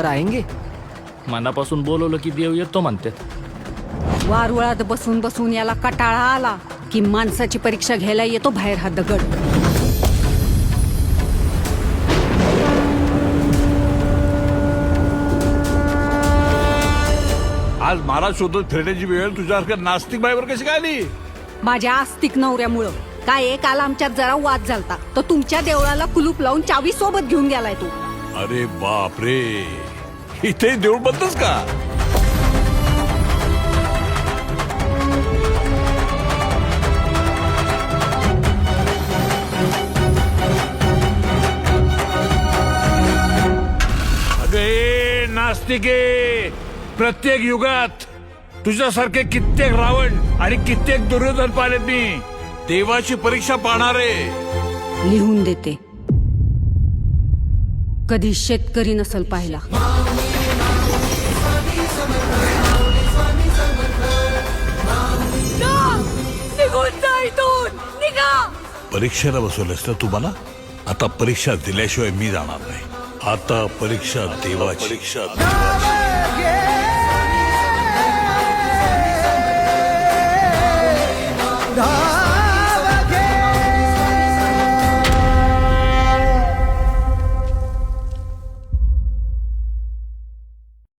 कर आएंगे? मनापासून बोलवलं की देव येतो म्हणतात. वारुळात बसून बसून याला कटाळा आला की माणसाची परीक्षा घ्यायला येतो बाहेर हा दगड. आज मला शोधत फिरण्याची वेळ तुझ्यासारख्या नास्तिक बाईवर कशी काय आली? माझ्या आस्तिक नवऱ्यामुळं. काय काल आमच्यात जरा वाद झालता, तर तुमच्या देवळाला कुलूप लावून चावी सोबत घेऊन गेलाय तू. अरे बाप रे, इथे देऊळ बंदच का? अगे नास्तिके, प्रत्येक युगात तुझ्यासारखे कित्येक रावण आणि कित्येक दुर्योधन पाहिलेत मी. देवाची परीक्षा पाहणारे. लिहून देते. कधी शेतकरी नसल पाहिला. परीक्षेला बसवलंस तर तुम्हाला आता परीक्षा दिल्याशिवाय मी जाणार नाही. आता परीक्षा देवाची.